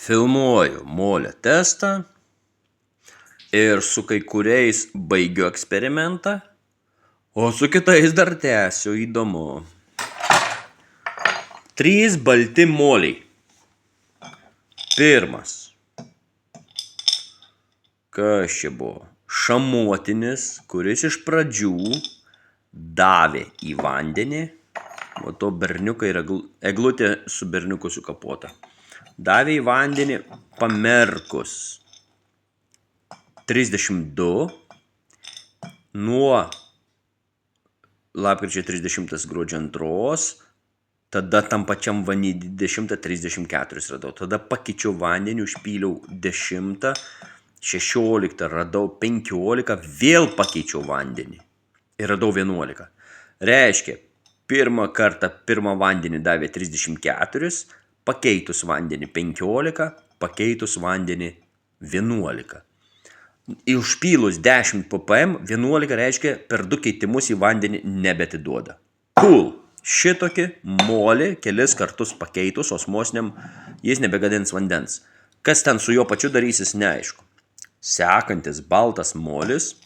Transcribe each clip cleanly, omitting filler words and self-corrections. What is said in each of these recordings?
Filmuoju molio testą ir su kai kuriais baigiu eksperimentą, o su kitais dar tęsiu, įdomu. 3 balti moliai. Pirmas. Kas čia buvo? Šamuotinis, kuris iš pradžių davė į vandenį, o to berniukai ir eglutė su berniuku sukapota. Davė į vandenį pamerkus 32 nuo lapkričio 30 gruodžio 2, tada tam pačiam vandenį 10:34 radau, tada pakeičiau vandenį, užpyliau 10, 16 radau 15, vėl pakeičiau vandenį ir radau 11. Reiškia, pirmą kartą pirmą vandenį davė 34, pakeitus vandenį 15, pakeitus vandenį 11. Užpylus 10 ppm, 11 reiškia per 2 keitimus į vandenį nebetiduoda. Cool. Šitokį molį kelis kartus pakeitus osmosiniam jis nebegadins vandens. Kas ten su juo pačiu darysis, neaišku. Sekantis baltas molis,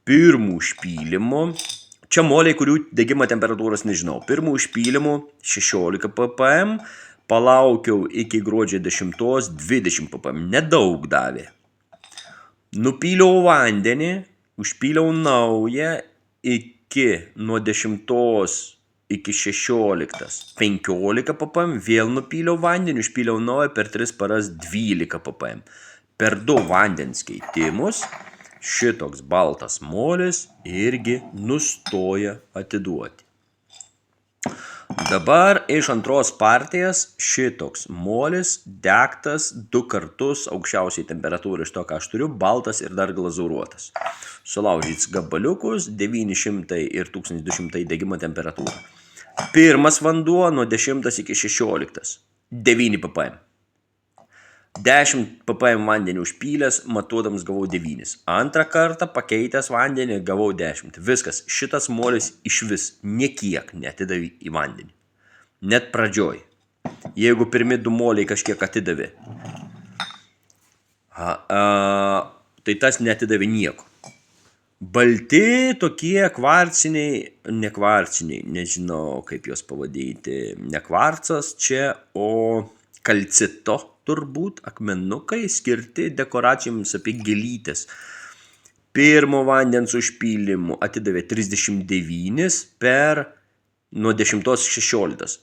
pirmų užpylimų, čia moliai, kurių degimo temperatūros nežinau, pirmų užpylimų 16 ppm, palaukiau iki gruodžio 10, 20 ppm, nedaug davė. Nupyliau vandenį, užpyliau naują iki nuo 10 iki 16, 15 ppm, vėl nupyliau vandenį, užpyliau naują per 3 paras 12 ppm. Per 2 vandens keitimus šitoks baltas molis irgi nustoja atiduoti. Dabar iš antros partijas šitoks molis degtas 2 kartus aukščiausiai temperatūrai iš to, ką aš turiu, baltas ir dar glazūruotas. Sulaužyts gabaliukus 900 ir 1200 degimo temperatūra. Pirmas vanduo nuo 10 iki 16, 9 ppm. 10 ppm vandenį užpylęs, matuodams gavau 9. Antrą kartą pakeitęs vandenį gavau 10. Viskas, šitas molis išvis niekiek neatidavė į vandenį. Net pradžioj. Jeigu pirmi 2 moliai kažkiek atidavė, tai tas neatidavė nieko. Balti tokie kvarciniai, nekvarciniai, nežinau kaip juos pavadinti, ne kvarcas čia, o kalcito turbūt, akmenukai skirti dekoracijoms apie gėlytės. Pirmo vandens užpylimų atidavė 39 per nuo 10-16.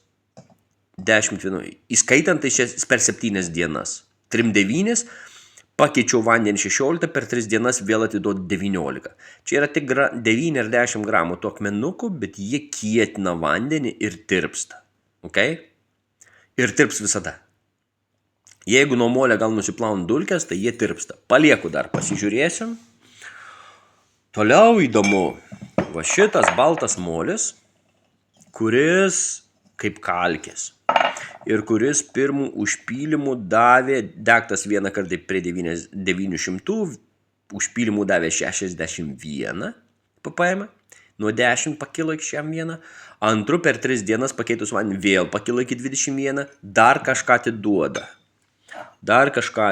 10, įskaitant tai per 7 dienas. 3-9, pakeičiau vandenį 16, per 3 dienas vėl atiduodu 19. Čia yra tik 9 ar 10 gramų tų akmenukų, bet jie kietina vandenį ir tirpsta. Okay? Ir tirps visada. Jeigu nuo molio gal nusiplaunu dulkes, tai jie tirpsta. Palieku dar, pasižiūrėsim. Toliau įdomu. Va šitas baltas molis, kuris kaip kalkės. Ir kuris pirmų užpylimų davė, degtas vieną kartą prie 900, užpylimų davė 61 ppm, nuo 10 pakilo iki 1, antru per 3 dienas pakeitus vandenį vėl pakilo iki 21, dar kažką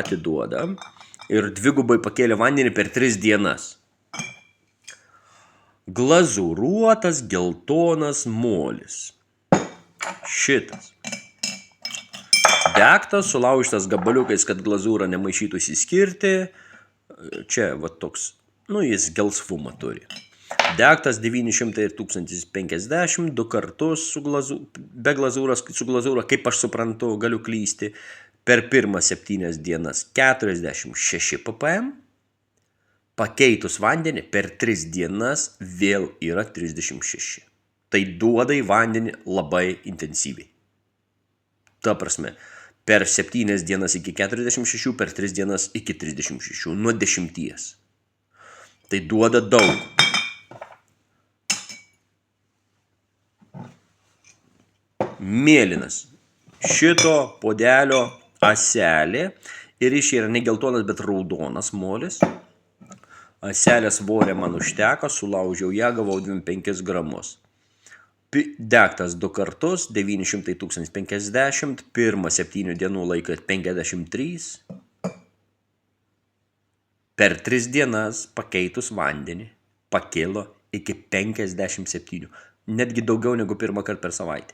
atiduoda ir dvigubai pakėlė vandenį per 3 dienas. Glazūruotas geltonas molis. Šitas. Degtas, sulaužytas gabaliukais, kad glazūra nemaišytų išsiskirti. Čia va toks, jis gelsvumą turi. Degtas 900 ir 1050, 2 kartus be glazūros, su glazūra, kaip aš suprantu, galiu klysti. Per pirmą 7 dienas 46 ppm, pakeitus vandenį per 3 dienas vėl yra 36. Tai duoda į vandenį labai intensyviai. Ta prasme, per 7 dienas iki 46, per 3 dienas iki 36, nuo 10. Tai duoda daug. Mėlynas. Šito puodelio ąselė ir iš yra ne geltonas, bet raudonas molis. Ąselės svorė man užteko, sulaužiau ją, gavau 25 gramus. Degtas 2 kartus, 900 1050, pirmą 7 dienų laiką 53. Per 3 dienas pakeitus vandenį pakilo iki 57, netgi daugiau negu pirmą kartą per savaitę.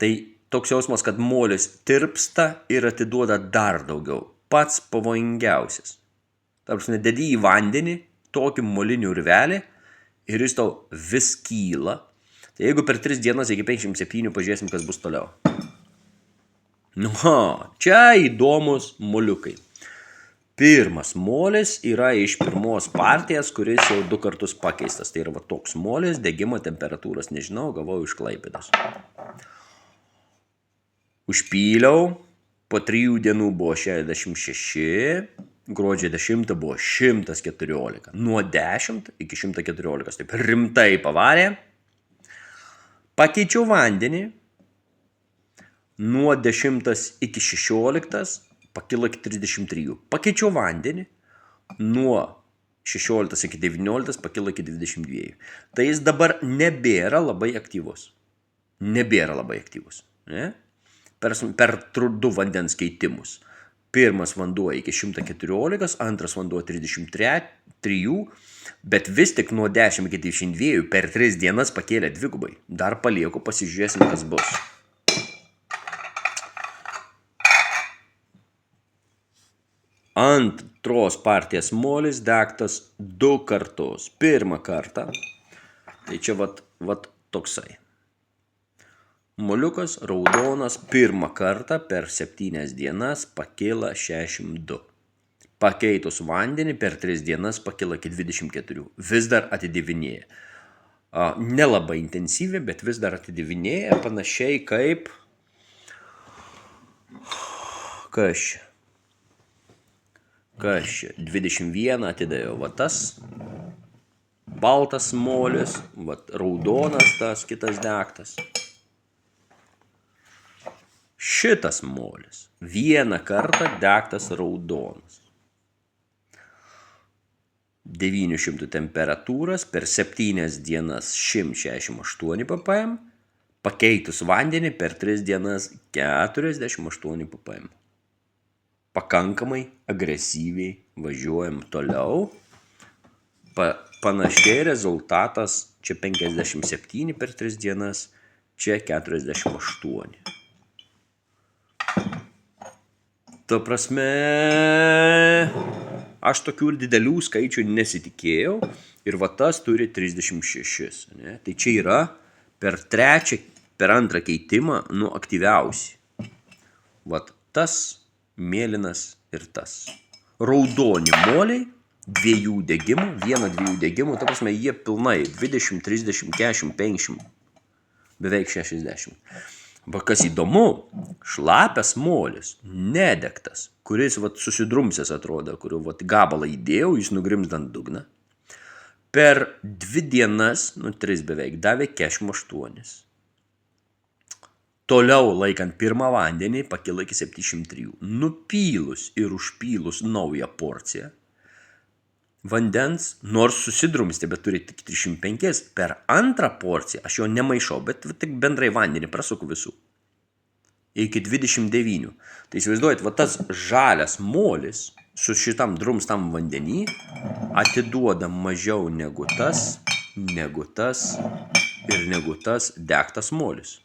Tai toks jausmas, kad molis tirpsta ir atiduoda dar daugiau. Pats pavojingiausias. Tarpsime, dedi į vandenį tokį molinį urvelį ir jis tau vis kyla. Tai jeigu per 3 dienas iki 57 pažiūrėsim, kas bus toliau. Čia įdomus moliukai. Pirmas molis yra iš pirmos partijas, kuris jau 2 kartus pakeistas. Tai yra va toks molis, degimo temperatūros nežinau, gavau iš Klaipėdos. Užpyliau, po 3 dienų buvo 66, gruodžio 10 buvo 114. Nuo 10 iki 114, taip rimtai pavarė. Pakeičiau vandenį, nuo 10 iki 16 pakilo iki 33. Pakeičiau vandenį, nuo 16 iki 19 pakilo iki 22. Tai jis dabar nebėra labai aktyvus. Ne? Per 2 vandens keitimus. Pirmas vanduo iki 114, antras vanduo 33, bet vis tik nuo 10 iki 22 per 3 dienas pakėlė dvigubai. Dar palieku, pasižiūrėsim, kas bus. Antros partijas molis degtas 2 kartus. Pirmą kartą, tai čia vat toksai. Moliukas raudonas pirmą kartą per 7 dienas pakėlė 62. Pakeitus vandenį per 3 dienas pakėlė iki 24. Vis dar atidivinėja. Nelabai intensyviai, bet vis dar atidivinėja, panašiai kaip... Kas čia? 21 atidėjau. Va tas baltas molis, va raudonas tas kitas degtas. Šitas molis 1 kartą degtas raudonas. 900 temperatūras per 7 dienas 168 ppm, pakeitus vandenį per 3 dienas 48 ppm. Pakankamai agresyviai važiuojam toliau. Panašiai rezultatas čia 57 per 3 dienas, čia 48. Ta prasme, aš tokių didelių skaičių nesitikėjau ir va tas turi 36. Ne? Tai čia yra per 2 keitimą aktyviausi. Va tas mėlynas ir tas. Raudoni moliai, 2 degimų, 1-2 degimų, ta prasme, jie pilnai 20, 30, 40, 50, beveik 60. Va kas įdomu, šlapias molis, nedegtas, kuris susidrumsęs atrodo, kuriuo gabalą įdėjau, jis nugrims ant dugną. Per 2 dienas, 3 beveik, davė 48. Toliau laikant pirmą vandenį pakilo iki 73. Nupylus ir užpylus naują porciją vandens, nors susidrumstė, bet turi tik 35, per 2 porciją, aš jo nemaišau, bet tik bendrai vandenį prasuku visų, iki 29. Tai įsivaizduojat, va tas žalias molis su šitam drumstam vandenį atiduoda mažiau negu tas ir negu tas degtas molis.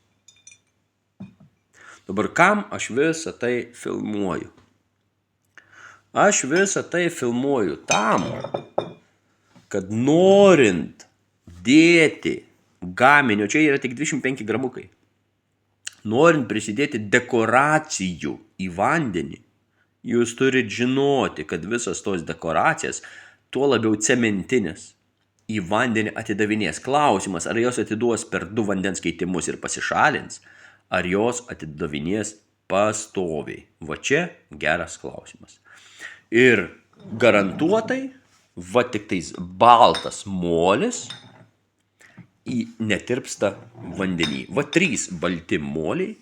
Dabar kam aš visą tai filmuoju? Aš visą tai filmuoju tam, kad norint dėti gaminio, čia yra tik 25 gramukai, norint prisidėti dekoracijų į vandenį, jūs turit žinoti, kad visas tos dekoracijas, tuo labiau cementinės, į vandenį atidavinės. Klausimas, ar jos atiduos per 2 vandens keitimus ir pasišalins, ar jos atidavinės pastoviai. Va čia geras klausimas. Ir garantuotai, va tik tais baltas molis netirpsta vandenį. Va 3 balti moliai,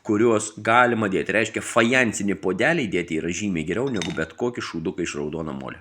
kuriuos galima dėti. Reiškia, fajansinį podelį dėti yra žymiai geriau negu bet kokį šūduką iš raudono molio.